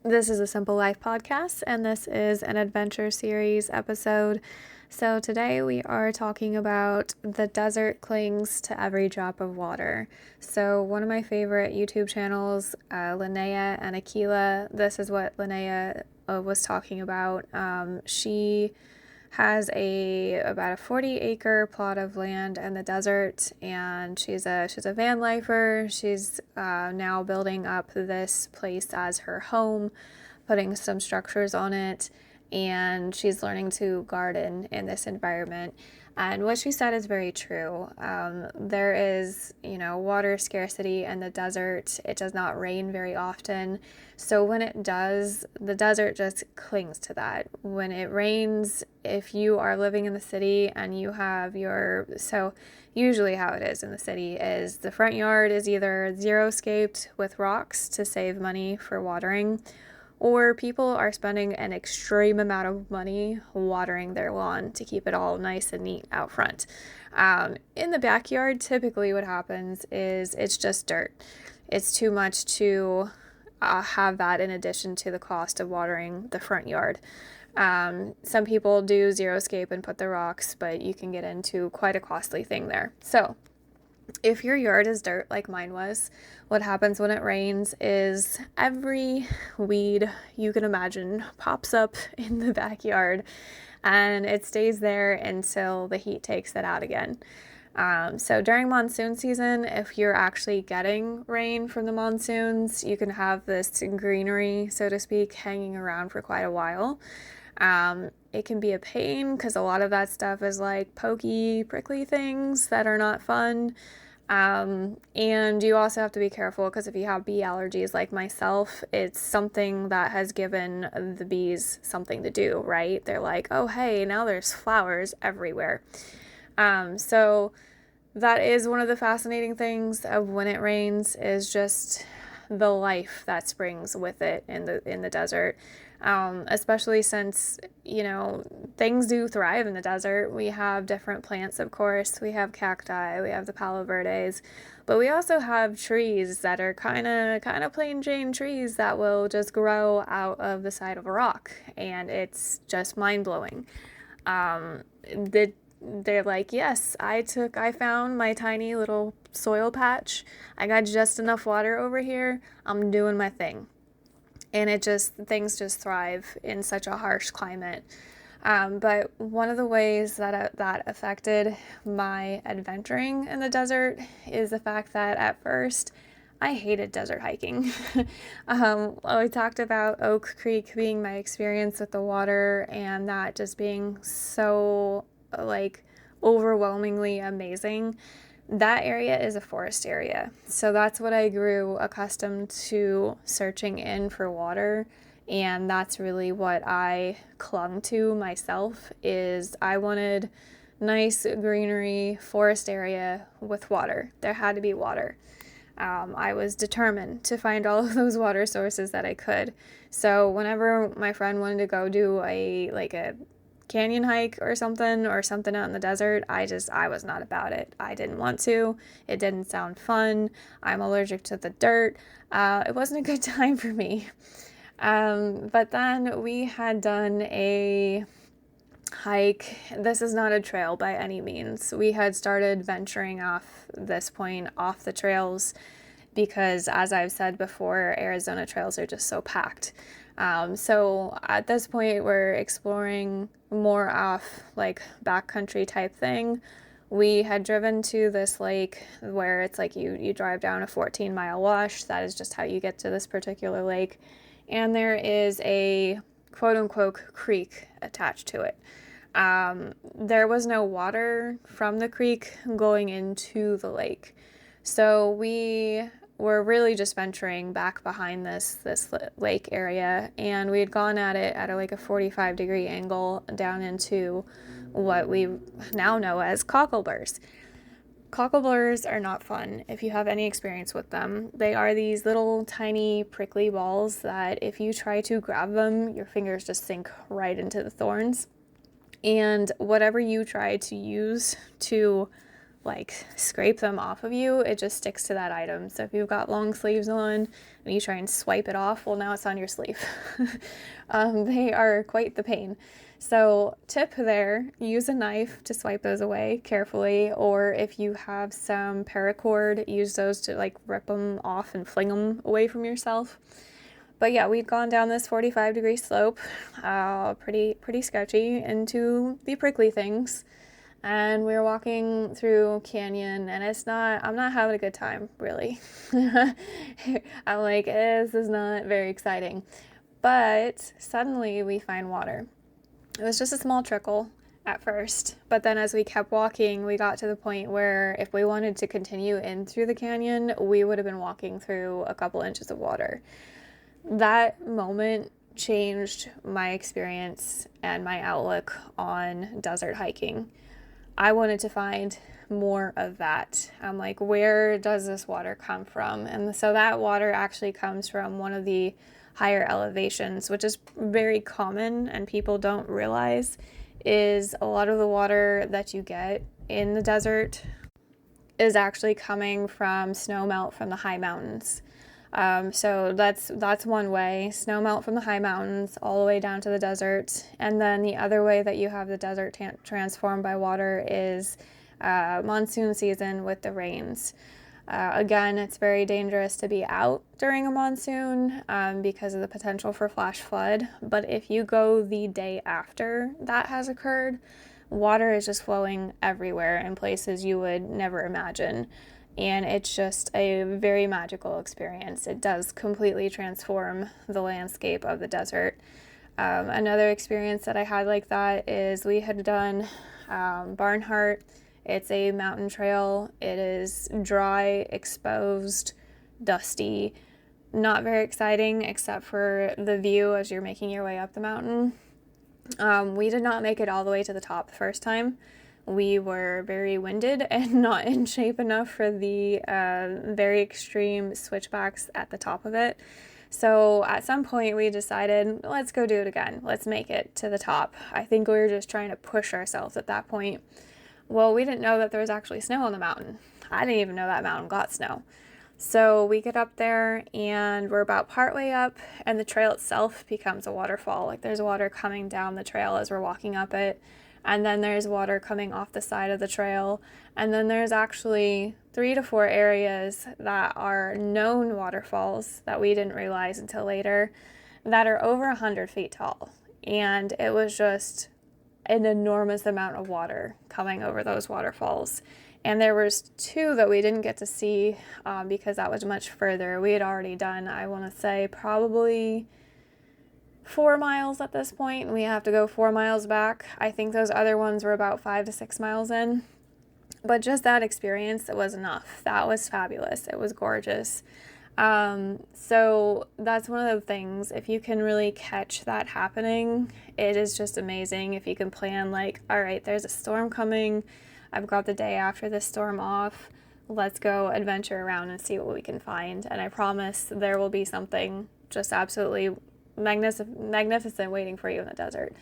This is a Simple Life podcast, and this is an adventure series episode. So, today we are talking about the desert clings to every drop of water. So, one of my favorite YouTube channels, Linnea and Akila, this is what Linnea was talking about. She has about a 40-acre plot of land in the desert, and she's a van lifer. She's now building up this place as her home, putting some structures on it, and she's learning to garden in this environment. And what she said is very true. There is, water scarcity in the desert. It does not rain very often. So when it does, the desert just clings to that. When it rains, if you are living in the city and you have so usually how it is in the city is the front yard is either xeriscaped with rocks to save money for watering, or people are spending an extreme amount of money watering their lawn to keep it all nice and neat out front. In the backyard, typically what happens is it's just dirt. It's too much to have that in addition to the cost of watering the front yard. Some people do xeriscape and put the rocks, but you can get into quite a costly thing there. So if your yard is dirt like mine was, what happens when it rains is every weed you can imagine pops up in the backyard, and it stays there until the heat takes it out again. So during monsoon season, if you're actually getting rain from the monsoons, you can have this greenery, so to speak, hanging around for quite a while. It can be a pain because a lot of that stuff is like pokey, prickly things that are not fun. And you also have to be careful because if you have bee allergies like myself, it's something that has given the bees something to do, right? They're like, oh, hey, now there's flowers everywhere. So that is one of the fascinating things of when it rains is just the life that springs with it in the desert. Especially since, things do thrive in the desert. We have different plants, of course. We have cacti, we have the palo verdes, but we also have trees that are kind of plain Jane trees that will just grow out of the side of a rock, and it's just mind-blowing. They're like, yes, I found my tiny little soil patch. I got just enough water over here. I'm doing my thing. And things just thrive in such a harsh climate. But one of the ways that affected my adventuring in the desert is the fact that at first I hated desert hiking. We talked about Oak Creek being my experience with the water and that just being so overwhelmingly amazing. That area is a forest area. So that's what I grew accustomed to searching in for water. And that's really what I clung to myself is I wanted nice greenery forest area with water. There had to be water. I was determined to find all of those water sources that I could. So whenever my friend wanted to go do a canyon hike or something out in the desert, I was not about it. I didn't want to. It didn't sound fun. I'm allergic to the dirt. It wasn't a good time for me. But then we had done a hike. This is not a trail by any means. We had started venturing off this point off the trails because, as I've said before, Arizona trails are just so packed. So at this point, we're exploring more off backcountry type thing. We had driven to this lake where it's like you drive down a 14-mile wash. That is just how you get to this particular lake. And there is a quote unquote creek attached to it. There was no water from the creek going into the lake. So we were really just venturing back behind this lake area, and we had gone at it at a 45-degree angle down into what we now know as cockleburs. Cockleburs are not fun if you have any experience with them. They are these little tiny prickly balls that if you try to grab them, your fingers just sink right into the thorns. And whatever you try to use to like scrape them off of you, it just sticks to that item. So if you've got long sleeves on and you try and swipe it off, well, now it's on your sleeve. They are quite the pain. So tip there, use a knife to swipe those away carefully, or if you have some paracord, use those to like rip them off and fling them away from yourself. But yeah, we'd gone down this 45-degree slope, pretty sketchy, into the prickly things. And we were walking through canyon, and I'm not having a good time, really. I'm like, this is not very exciting. But suddenly we find water. It was just a small trickle at first, but then as we kept walking, we got to the point where if we wanted to continue in through the canyon, we would have been walking through a couple inches of water. That moment changed my experience and my outlook on desert hiking. I wanted to find more of that. I'm like, where does this water come from? And so that water actually comes from one of the higher elevations, which is very common and people don't realize, is a lot of the water that you get in the desert is actually coming from snow melt from the high mountains. So that's one way, snow melt from the high mountains all the way down to the desert. And then the other way that you have the desert transformed by water is monsoon season with the rains. Again, it's very dangerous to be out during a monsoon because of the potential for flash flood. But if you go the day after that has occurred, water is just flowing everywhere in places you would never imagine. And it's just a very magical experience. It does completely transform the landscape of the desert. Another experience that I had like that is we had done Barnhart. It's a mountain trail. It is dry, exposed, dusty, not very exciting except for the view as you're making your way up the mountain. We did not make it all the way to the top the first time. We were very winded and not in shape enough for the very extreme switchbacks at the top of it. So at some point we decided, let's go do it again. Let's make it to the top. I think we were just trying to push ourselves at that point. Well, we didn't know that there was actually snow on the mountain. I didn't even know that mountain got snow. So we get up there and we're about partway up and the trail itself becomes a waterfall. Like there's water coming down the trail as we're walking up it. And then there's water coming off the side of the trail. And then there's actually 3 to 4 areas that are known waterfalls that we didn't realize until later that are over 100 feet tall. And it was just an enormous amount of water coming over those waterfalls. And there was 2 that we didn't get to see because that was much further. We had already done, I want to say, probably 4 miles at this point, and we have to go 4 miles back. I think those other ones were about 5 to 6 miles in. But just that experience, it was enough. That was fabulous. It was gorgeous. So that's one of the things, if you can really catch that happening, it is just amazing. If you can plan like, all right, there's a storm coming. I've got the day after this storm off. Let's go adventure around and see what we can find. And I promise there will be something just absolutely magnificent waiting for you in the desert.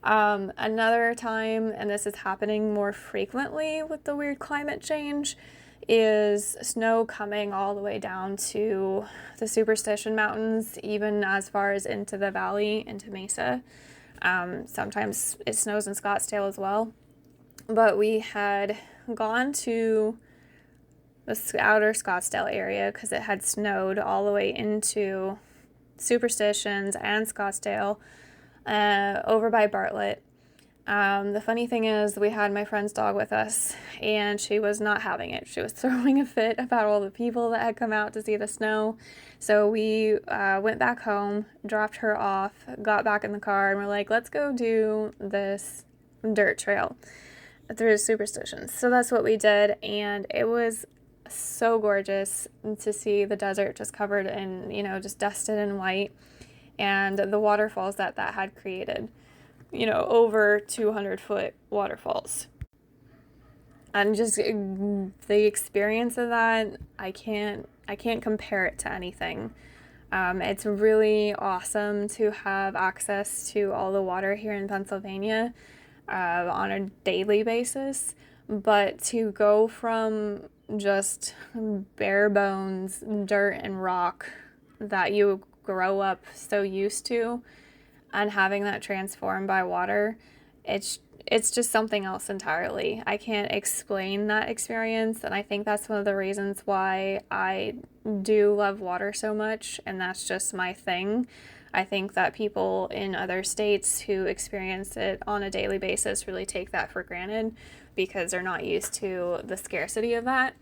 Another time, and this is happening more frequently with the weird climate change, is snow coming all the way down to the Superstition Mountains, even as far as into the valley, into Mesa. Sometimes it snows in Scottsdale as well. But we had gone to the outer Scottsdale area because it had snowed all the way into Superstitions and Scottsdale over by Bartlett. The funny thing is we had my friend's dog with us and she was not having it. She was throwing a fit about all the people that had come out to see the snow. So we went back home, dropped her off, got back in the car, and we're like, let's go do this dirt trail through Superstitions. So that's what we did, and it was so gorgeous to see the desert just covered in, just dusted in white, and the waterfalls that had created, over 200-foot waterfalls. And just the experience of that, I can't compare it to anything. It's really awesome to have access to all the water here in Pennsylvania on a daily basis. But to go from just bare bones, dirt and rock that you grow up so used to and having that transformed by water, it's just something else entirely. I can't explain that experience, and I think that's one of the reasons why I do love water so much, and that's just my thing. I think that people in other states who experience it on a daily basis really take that for granted because they're not used to the scarcity of that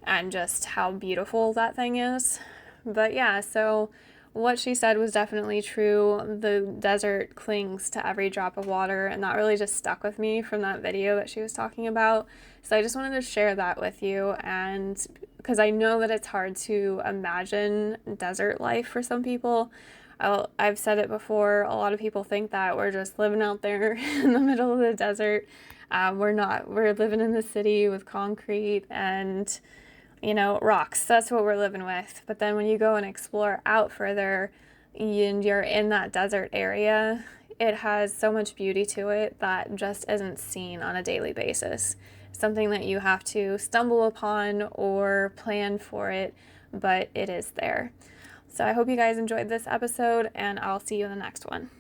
and just how beautiful that thing is. But yeah, so what she said was definitely true. The desert clings to every drop of water, and that really just stuck with me from that video that she was talking about. So I just wanted to share that with you, and because I know that it's hard to imagine desert life for some people. I've said it before, a lot of people think that we're just living out there in the middle of the desert. We're not. We're living in the city with concrete and rocks. That's what we're living with. But then when you go and explore out further and you're in that desert area, it has so much beauty to it that just isn't seen on a daily basis. Something that you have to stumble upon or plan for it, but it is there. So I hope you guys enjoyed this episode, and I'll see you in the next one.